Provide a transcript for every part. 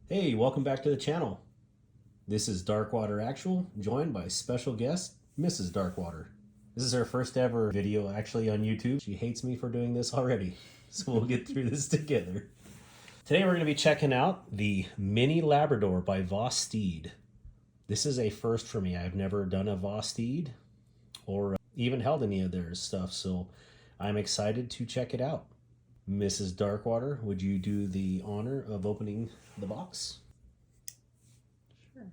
Hey, welcome back to the channel. This is Darkwater Actual, joined by special guest, Mrs. Darkwater. This is her first ever video actually on YouTube. She hates me for doing this already, so we'll get through this together. Today we're going to be checking out the Mini Labrador by Vosteed. This is a first for me. I've never done a Vosteed or even held any of their stuff, so I'm excited to check it out. Mrs. Darkwater, would you do the honor of opening the box? Sure.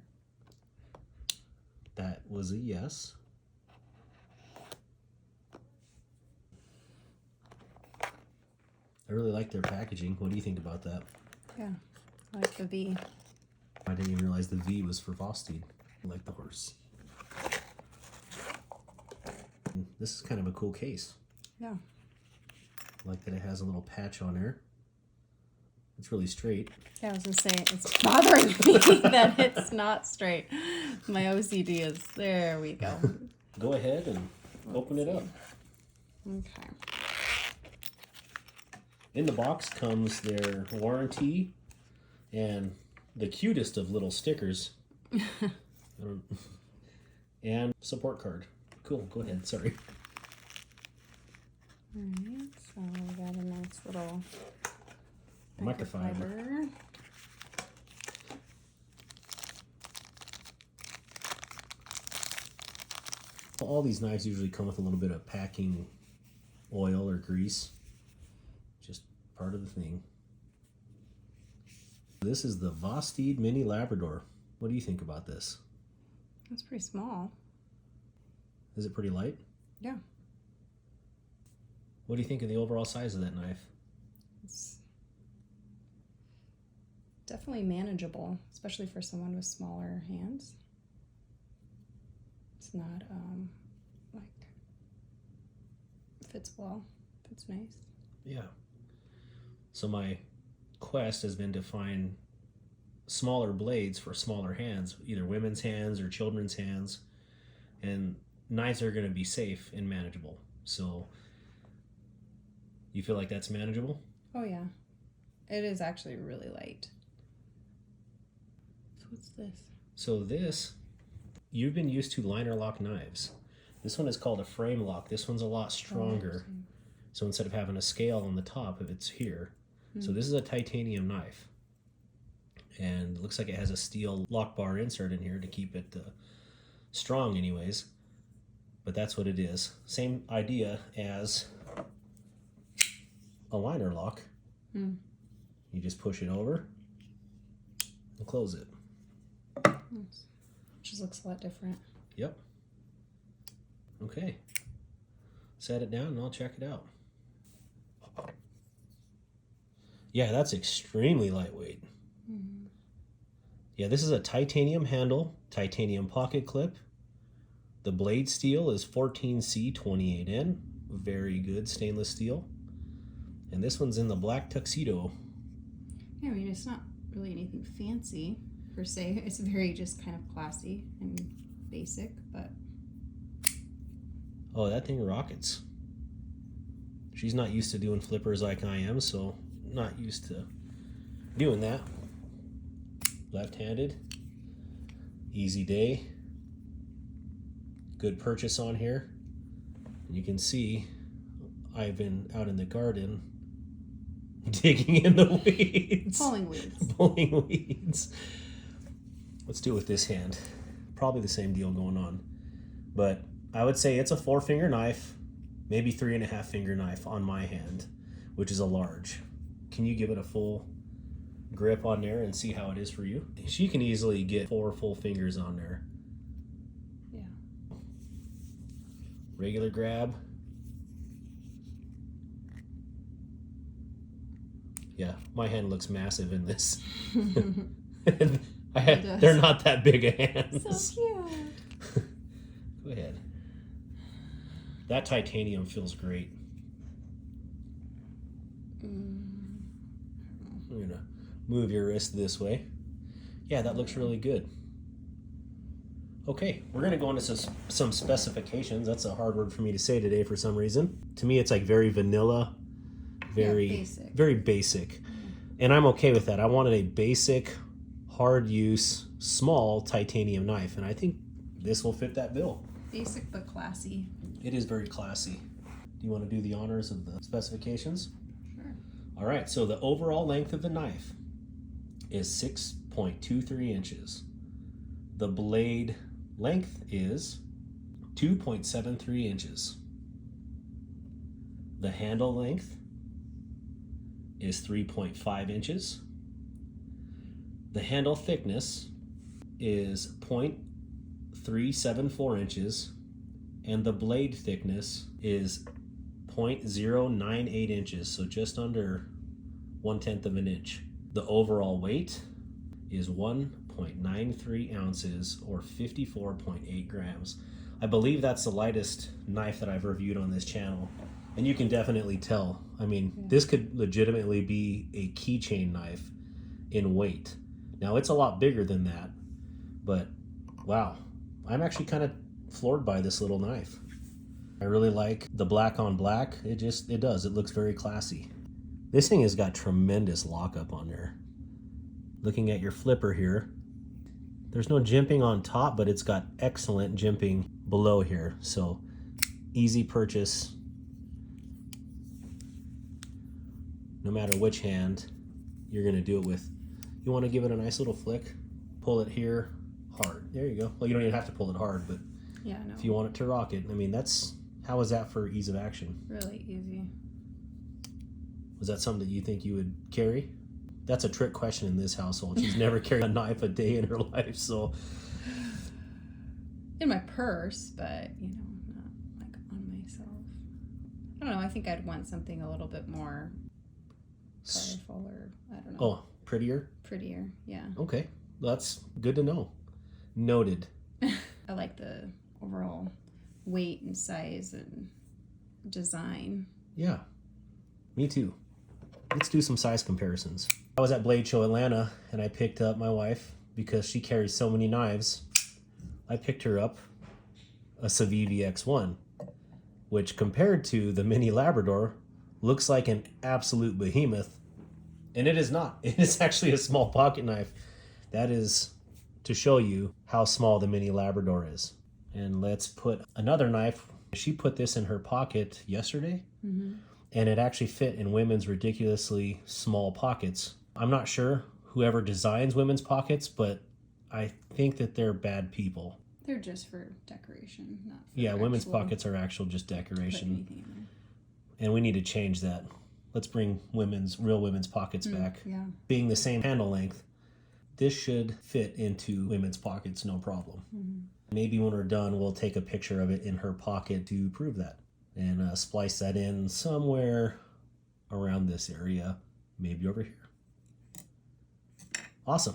That was a yes. I really like their packaging. What do you think about that? Yeah, I like the V. I didn't even realize the V was for Vosteed. I like the horse. And this is kind of a cool case. Yeah. I like that it has a little patch on there. It's really straight. Yeah, I was gonna say it's bothering me that it's not straight. My OCD is there. We go. Go ahead and open it up. Okay. In the box comes their warranty and the cutest of little stickers. And support card. Cool. Go ahead. Sorry. Alright, so we got a nice little Microfiber. All these knives usually come with a little bit of packing oil or grease. Just part of the thing. This is the Vosteed Mini Labrador. What do you think about this? It's pretty small. Is it pretty light? Yeah. What do you think of the overall size of that knife? It's definitely manageable, especially for someone with smaller hands. It's not like fits well. Fits nice. Yeah. So my quest has been to find smaller blades for smaller hands, either women's hands or children's hands, and knives are going to be safe and manageable. So you feel like that's manageable? Oh yeah. It is actually really light. So what's this? So this, you've been used to liner lock knives. This one is called a frame lock. This one's a lot stronger. So instead of having a scale on the top, it's here. So this is a titanium knife. And it looks like it has a steel lock bar insert in here to keep it strong anyways. But that's what it is. Same idea as a liner lock. You just push it over and close it. Nice. Just looks a lot different. Yep. Okay. Set it down and I'll check it out. Yeah, that's extremely lightweight. Yeah, this is a titanium handle, titanium pocket clip. The blade steel is 14C28N. Very good stainless steel. And this one's in the black tuxedo. Yeah, I mean, it's not really anything fancy per se. It's very just kind of classy and basic, but... Oh, that thing rockets. She's not used to doing flippers like I am, so not used to doing that. Left-handed. Easy day. Good purchase on here. And you can see I've been out in the garden digging in the weeds. Pulling weeds. Pulling weeds. Let's do it with this hand. Probably the same deal going on. But I would say it's a 4-finger knife, maybe 3.5-finger knife on my hand, which is a large. Can you give it a full grip on there and see how it is for you? She can easily get 4 full fingers on there. Yeah. Regular grab. Yeah, my hand looks massive in this. They're not that big of hands. So cute. Go ahead. That titanium feels great. I'm gonna move your wrist this way. Yeah, that looks really good. Okay, we're gonna go into some specifications. That's a hard word for me to say today for some reason. To me, it's like very vanilla, very basic. And I'm okay with that. I wanted a basic hard use, small titanium knife. And I think this will fit that bill. Basic but classy. It is very classy. Do you want to do the honors of the specifications? Sure. All right, so the overall length of the knife is 6.23 inches. The blade length is 2.73 inches. The handle length is 3.5 inches. The handle thickness is 0.374 inches, and the blade thickness is 0.098 inches, so just under 1/10 of an inch. The overall weight is 1.93 ounces or 54.8 grams. I believe that's the lightest knife that I've reviewed on this channel, and you can definitely tell. I mean, this could legitimately be a keychain knife in weight. Now it's a lot bigger than that, but wow, I'm actually kind of floored by this little knife. I really like the black on black. It does. It looks very classy. This thing has got tremendous lockup on there. Looking at your flipper here, there's no jimping on top, but it's got excellent jimping below here. So easy purchase. No matter which hand you're gonna do it with. You wanna give it a nice little flick, pull it here hard. There you go. Well, you don't even have to pull it hard, but yeah, no. if you want it to rock it, I mean, how is that for ease of action? Really easy. Was that something that you think you would carry? That's a trick question in this household. She's never carried a knife a day in her life, so. In my purse, but not like on myself. I don't know, I think I'd want something a little bit more colorful, or I don't know. Oh, prettier? Prettier, yeah. Okay, that's good to know. Noted. I like the overall weight and size and design. Yeah, me too. Let's do some size comparisons. I was at Blade Show Atlanta and I picked up my wife because she carries so many knives. I picked her up a Civivi X1, which compared to the Mini Labrador looks like an absolute behemoth. And it is not. It is actually a small pocket knife. That is to show you how small the Mini Labrador is. And let's put another knife. She put this in her pocket yesterday. Mm-hmm. And it actually fit in women's ridiculously small pockets. I'm not sure whoever designs women's pockets, but I think that they're bad people. They're just for decoration, not for yeah, women's pockets are actual just decoration. And we need to change that. Let's bring real women's pockets back. Yeah. Being the same handle length, this should fit into women's pockets, no problem. Mm-hmm. Maybe when we're done, we'll take a picture of it in her pocket to prove that. And splice that in somewhere around this area, maybe over here. Awesome.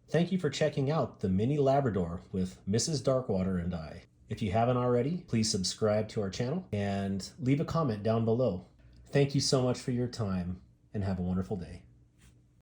Thank you for checking out the Mini Labrador with Mrs. Darkwater and I. If you haven't already, please subscribe to our channel and leave a comment down below. Thank you so much for your time and have a wonderful day.